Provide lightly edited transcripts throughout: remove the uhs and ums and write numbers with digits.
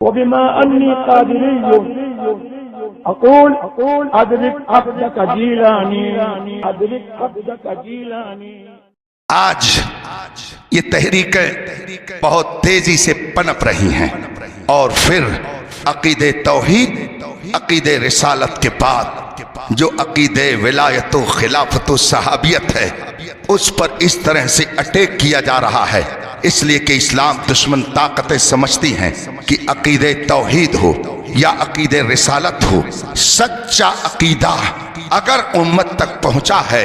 وبما أني قادري أقول أدرك عبدك جيلاني أدرك عبدك جيلاني. آج یہ تحریکیں بہت تیزی سے پنپ رہی ہیں اور پھر عقید توحید، عقید رسالت کے بعد جو عقید ولایت و خلافت و صحابیت ہے اس پر اس طرح سے اٹیک کیا جا رہا ہے، اس لیے کہ اسلام دشمن طاقتیں سمجھتی ہیں کہ عقید توحید ہو یا عقید رسالت ہو، سچا عقیدہ اگر امت تک پہنچا ہے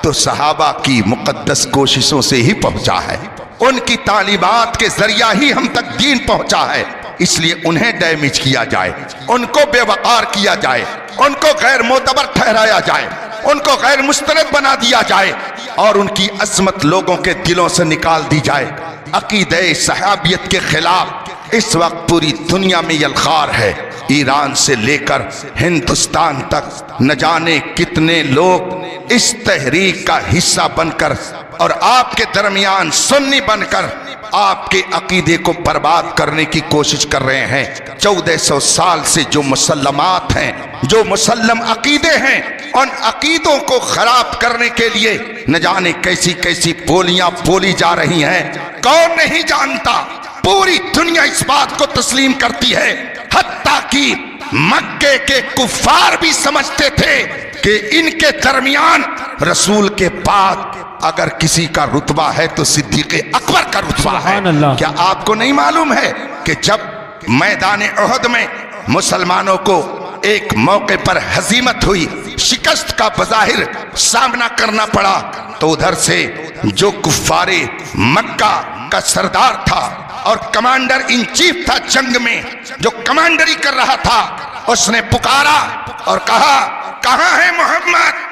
تو صحابہ کی مقدس کوششوں سے ہی پہنچا ہے، ان کی تعلیمات کے ذریعہ ہی ہم تک دین پہنچا ہے. اس لیے انہیں ڈیمیج کیا جائے، ان کو بے وقار کیا جائے، ان کو غیر معتبر ٹھہرایا جائے، ان کو غیر مستند بنا دیا جائے اور ان کی عظمت لوگوں کے دلوں سے نکال دی جائے. عقیدہ صحابیت کے خلاف اس وقت پوری دنیا میں یلغار ہے. ایران سے لے کر ہندوستان تک نہ جانے کتنے لوگ اس تحریک کا حصہ بن کر اور آپ کے درمیان سنی بن کر آپ کے عقیدے کو برباد کرنے کی کوشش کر رہے ہیں. 1400 سال سے جو مسلمات ہیں، جو مسلم عقیدے ہیں، ان عقیدوں کو خراب کرنے کے لیے نہ جانے کیسی کیسی بولیاں بولی جا رہی ہیں. کون نہیں جانتا، پوری دنیا اس بات کو تسلیم کرتی ہے، حتیٰ کہ مکے کے کفار بھی سمجھتے تھے کہ ان کے درمیان رسول کے بعد اگر کسی کا رتبہ ہے تو صدیق اکبر کا رتبہ ہے. کیا آپ کو نہیں معلوم ہے کہ جب میدان احد میں مسلمانوں کو ایک موقع پر ہزیمت ہوئی، شکست کا بظاہر سامنا کرنا پڑا، تو ادھر سے جو کفار مکہ کا سردار تھا اور کمانڈر ان چیف تھا جنگ میں، جو کمانڈری کر رہا تھا، اس نے پکارا اور کہا کہاں ہے محمد؟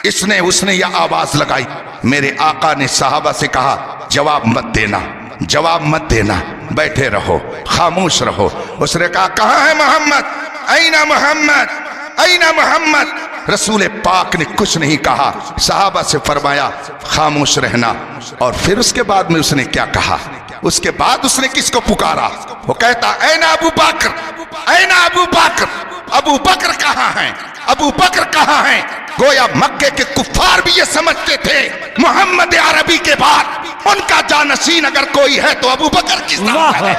اس نے یہ آواز لگائی. میرے آقا نے صحابہ سے کہا جواب مت دینا، جواب مت دینا، بیٹھے رہو، خاموش رہو. اس نے کہا کہاں ہے محمد؟ این محمد؟ این محمد؟ رسول پاک نے کچھ نہیں کہا. صحابہ سے فرمایا خاموش رہنا. اور پھر اس کے بعد میں اس نے کیا کہا؟ اس کے بعد اس نے کس کو پکارا؟ وہ کہتا این ابو بکر، این ابو بکر، ابو بکر کہاں ہیں؟ ابو بکر کہاں ہیں؟ گویا مکے کے کفار بھی یہ سمجھتے تھے محمد عربی کے بعد ان کا جانشین اگر کوئی ہے تو ابو بکر کی ذات ہے.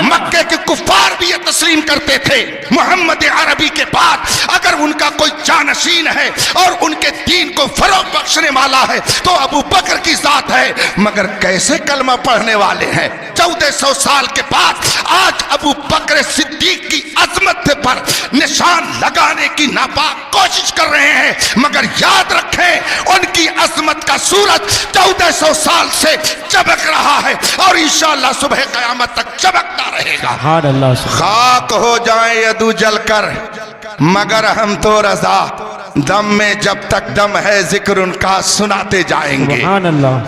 مکے کے کفار بھی یہ تسلیم کرتے تھے محمد عربی کے بعد اگر ان کا کوئی جانشین ہے اور ان کے دین کو فروغ بخشنے والا ہے تو ابو بکر کی ذات ہے. مگر کیسے کلمہ پڑھنے والے ہیں؟ 1400 سال کے بعد آج ابو بکر صدیق کی عظمت پر نشان لگانے کی ناپاک کوشش کر رہے ہیں. مگر یاد رکھیں ان کی عظمت کا سورج 1400 سال سے چمک رہا ہے اور انشاءاللہ صبح قیامت تک چمکتا رہے گا. خاک ہو جائیں یدو جل کر مگر ہم تو رضا، دم میں جب تک دم ہے ذکر ان کا سناتے جائیں گے.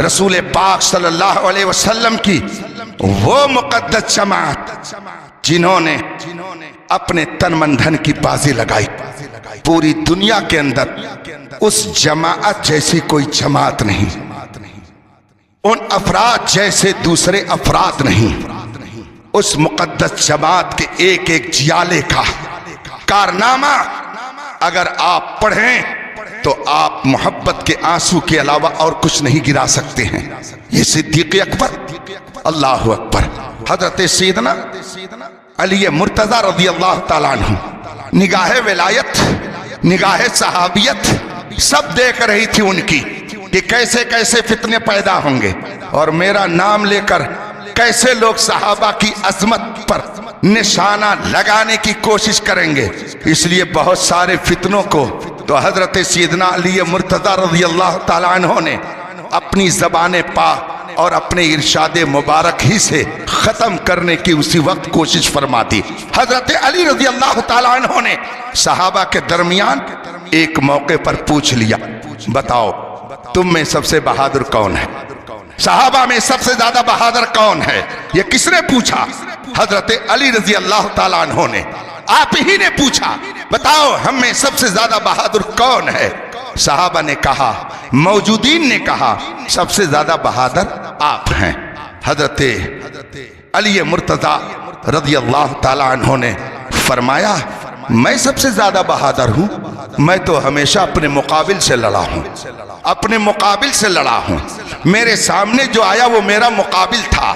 رسول پاک صلی اللہ علیہ وسلم کی وہ مقدس جماعت جنہوں نے اپنے تن من دھن کی بازی لگائی، پوری دنیا کے اندر اس جماعت جیسی کوئی جماعت نہیں، ان افراد جیسے دوسرے افراد نہیں. اس مقدس جماعت کے ایک ایک جیالے کا کارنامہ اگر آپ پڑھیں تو آپ محبت کے آنسو کے علاوہ اور کچھ نہیں گرا سکتے ہیں. یہ صدیق اکبر، اللہ اکبر، حضرت سیدنا علی مرتضی رضی اللہ تعالیٰ عنہ، نگاہ ولایت، نگاہ صحابیت سب دیکھ رہی تھی ان کی کہ کیسے کیسے فتنے پیدا ہوں گے اور میرا نام لے کر کیسے لوگ صحابہ کی عظمت پر نشانہ لگانے کی کوشش کریں گے. اس لیے بہت سارے فتنوں کو تو حضرت سیدنا علی مرتضی رضی اللہ تعالیٰ عنہ نے اپنی زبان پاک اور اپنے ارشاد مبارک ہی سے ختم کرنے کی اسی وقت کوشش فرما دی. حضرت علی رضی اللہ تعالیٰ عنہ نے صحابہ کے درمیان ایک موقع پر پوچھ لیا بتاؤ تم میں سب سے بہادر کون ہے؟ صحابہ میں سب سے زیادہ بہادر کون ہے؟ یہ کس نے پوچھا؟ حضرت علی رضی اللہ تعالیٰ عنہ نے. آپ ہی نے پوچھا بتاؤ ہم میں سب سے زیادہ بہادر کون ہے؟ صحابہ نے کہا، موجودین نے کہا سب سے زیادہ بہادر آپ ہیں. حضرت علی مرتضی رضی اللہ تعالی عنہ نے فرمایا میں سب سے زیادہ بہادر ہوں، میں تو ہمیشہ اپنے مقابل سے لڑا ہوں، اپنے مقابل سے لڑا ہوں، میرے سامنے جو آیا وہ میرا مقابل تھا،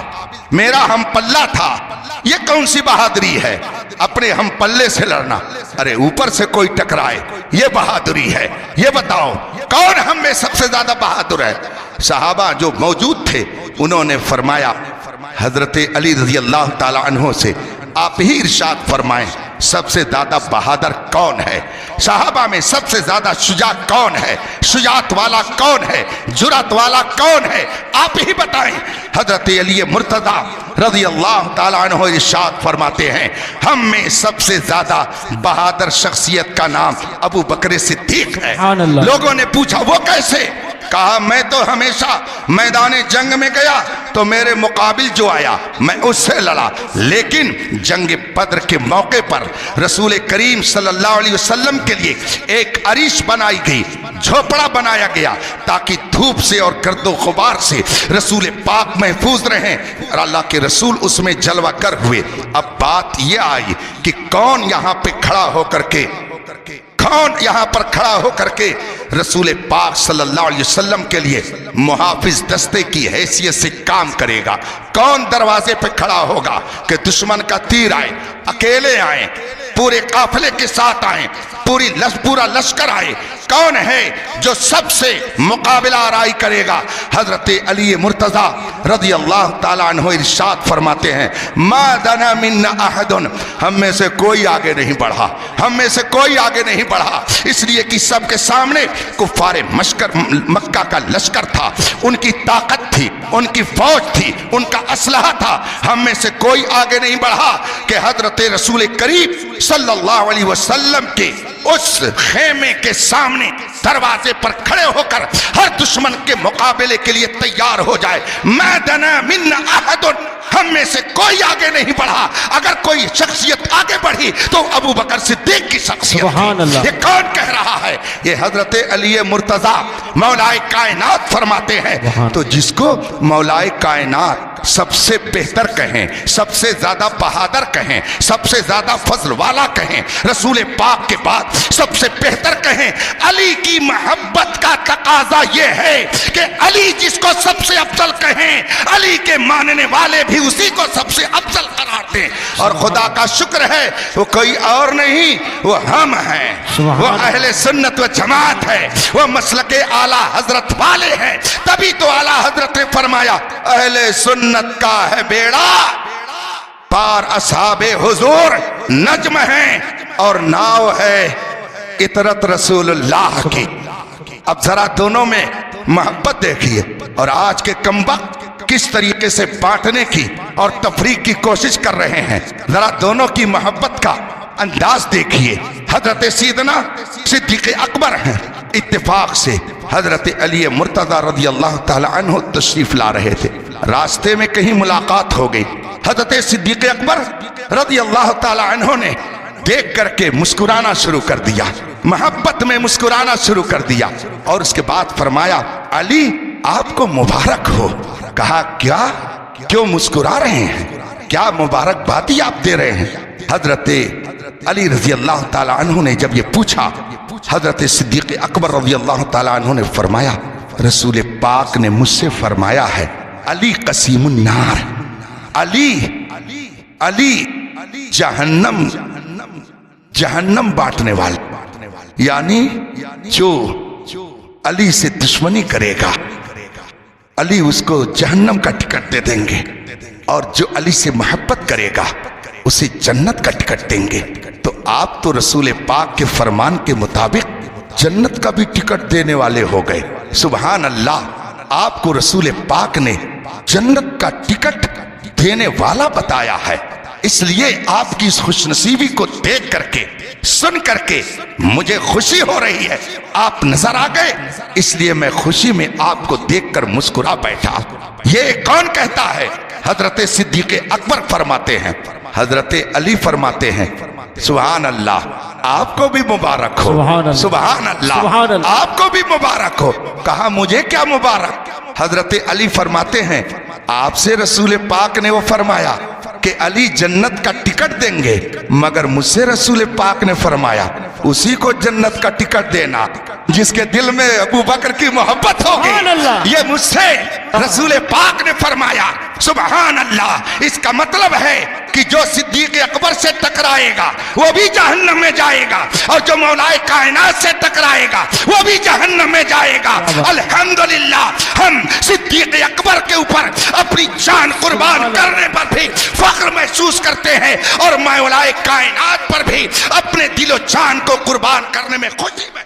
میرا ہم پلہ تھا۔ یہ کون سی بہادری ہے؟ اپنے ہم پلے سے لڑنا، ارے اوپر سے کوئی ٹکرائے یہ بہادری ہے؟ یہ بتاؤ کون ہم میں سب سے زیادہ بہادر ہے؟ صحابہ جو موجود تھے انہوں نے فرمایا حضرت علی رضی اللہ تعالی عنہ سے آپ ہی ارشاد فرمائیں سب سے زیادہ بہادر کون ہے؟ صحابہ میں سب سے زیادہ شجاع کون ہے؟ شجاعت والا کون ہے؟ جرأت والا کون ہے؟ آپ ہی بتائیں۔ حضرت علی مرتضیٰ رضی اللہ تعالیٰ عنہ ارشاد فرماتے ہیں ہم میں سب سے زیادہ بہادر شخصیت کا نام ابو بکر صدیق ہے۔ لوگوں نے پوچھا وہ کیسے؟ کہا میں تو ہمیشہ میدان جنگ میں گیا تو میرے مقابل جو آیا میں اس سے لڑا، لیکن جنگ بدر کے موقع پر رسول کریم صلی اللہ علیہ وسلم کے لیے ایک عریش بنائی گئی، جھوپڑا بنایا گیا تاکہ دھوپ سے اور گرد و غبار سے رسول پاک محفوظ رہیں، اور اللہ کے رسول اس میں جلوہ گر ہوئے۔ اب بات یہ آئی کہ کون یہاں پہ کھڑا ہو کر کے رسول پاک صلی اللہ علیہ وسلم کے لیے محافظ دستے کی حیثیت سے کام کرے گا؟ کون دروازے پہ کھڑا ہوگا کہ دشمن کا تیر آئے، اکیلے آئیں، پورے قافلے کے ساتھ آئیں، پورا لشکر آئے؟ کون ہے جو سب سے مقابلہ آرائی کرے گا؟ حضرت علی مرتضیٰ رضی اللہ تعالیٰ عنہ ارشاد فرماتے ہیں ما دنا منا احد، ہم میں سے کوئی آگے نہیں بڑھا، ہم میں سے کوئی آگے نہیں بڑھا، اس لیے کہ سب کے سامنے کفار مکہ کا لشکر تھا، ان کی طاقت تھی، ان کی فوج تھی، ان کا اسلحہ تھا، ہم میں سے کوئی آگے نہیں بڑھا کہ حضرت رسول کریم صلی اللہ علیہ وسلم کے اس خیمے کے سامنے دروازے پر کھڑے ہو کر ہر دشمن کے مقابلے کے لیے تیار ہو جائے۔ ما دنا منا احد، ہم میں سے کوئی آگے نہیں بڑھا۔ اگر کوئی شخصیت آگے بڑھی تو ابو بکر صدیق کی شخصیت تھی۔ یہ کون کہہ رہا ہے؟ یہ حضرت علی مرتضیٰ مولائے کائنات فرماتے ہیں۔ تو جس کو مولائے کائنات سب سے بہتر کہیں، سب سے زیادہ بہادر کہیں، سب سے زیادہ فضل والا کہیں، رسول پاک کے بعد سب سے بہتر کہیں، علی کی محبت کا تقاضا یہ ہے کہ علی جس کو سب سے افضل کہیں، علی کے ماننے والے بھی اسی کو سب سے افضل قرار دیں۔ اور خدا کا شکر ہے وہ کوئی اور نہیں، وہ ہم ہیں، وہ اہل سنت و جماعت ہے، وہ مسلک اعلیٰ حضرت والے ہیں۔ تبھی تو اعلیٰ حضرت نے فرمایا اہل سنت کا ہے بیڑا پار اصحاب حضور نجم ہیں اور ناؤ ہے اطرت رسول اللہ کی۔ اب ذرا دونوں میں محبت دیکھیے، اور آج کے کمبخت کس طریقے سے بانٹنے کی اور تفریق کی کوشش کر رہے ہیں۔ ذرا دونوں کی محبت کا انداز دیکھیے۔ حضرت سیدنا صدیق اکبر ہیں، اتفاق سے حضرت علی مرتضیٰ رضی اللہ تعالی عنہ تشریف لا رہے تھے، راستے میں کہیں ملاقات ہو گئی۔ حضرت صدیق اکبر رضی اللہ تعالی عنہ نے دیکھ کر کے مسکرانا شروع کر دیا، محبت میں مسکرانا شروع کر دیا، اور اس کے بعد فرمایا علی آپ کو مبارک ہو۔ کہا کیوں مسکرا رہے ہیں؟ کیا مبارکبادی آپ دے رہے ہیں؟ حضرت علی رضی اللہ تعالی عنہ نے جب یہ پوچھا، حضرت صدیق اکبر رضی اللہ تعالی عنہ نے فرمایا رسول پاک نے مجھ سے فرمایا ہے علی قسیم النار، علی جہنم بانٹنے والا، یعنی جو علی سے دشمنی کرے گا علی اس کو جہنم کا ٹکٹ دے دیں گے، اور جو علی سے محبت کرے گا اسے جنت کا ٹکٹ دیں گے۔ تو آپ تو رسول پاک کے فرمان کے مطابق جنت کا بھی ٹکٹ دینے والے ہو گئے۔ سبحان اللہ، آپ کو رسول پاک نے جنت کا ٹکٹ دینے والا بتایا ہے، اس لیے آپ کی اس خوش نصیبی کو دیکھ کر کے سن کر کے مجھے خوشی ہو رہی ہے۔ آپ نظر آ گئے، اس لیے میں خوشی میں آپ کو دیکھ کر مسکرا بیٹھا۔ یہ کون کہتا ہے؟ حضرت صدیق اکبر فرماتے ہیں، حضرت علی فرماتے ہیں سبحان اللہ آپ کو بھی مبارک ہو، سبحان اللہ آپ کو بھی مبارک ہو۔ کہا مجھے کیا مبارک؟ حضرت علی فرماتے ہیں آپ سے رسول پاک نے وہ فرمایا کہ کہ علی جنت کا ٹکٹ دیں گے، مگر مجھ سے رسول پاک نے فرمایا اسی کو جنت کا ٹکٹ دینا جس کے دل میں ابو بکر کی محبت ہوگی۔ یہ مجھ سے رسول پاک نے فرمایا، سبحان اللہ۔ اس کا مطلب ہے کہ جو صدیق اکبر سے ٹکرائے گا وہ بھی جہنم میں جائے گا، اور جو مولا کائنات سے ٹکرائے گا وہ بھی جہنم میں جائے گا۔ الحمدللہ ہم صدیق اکبر کے اوپر اپنی جان قربان کرنے پر بھی فخر محسوس کرتے ہیں، اور مولا کائنات پر بھی اپنے دل و جان کو قربان کرنے میں خوشی میں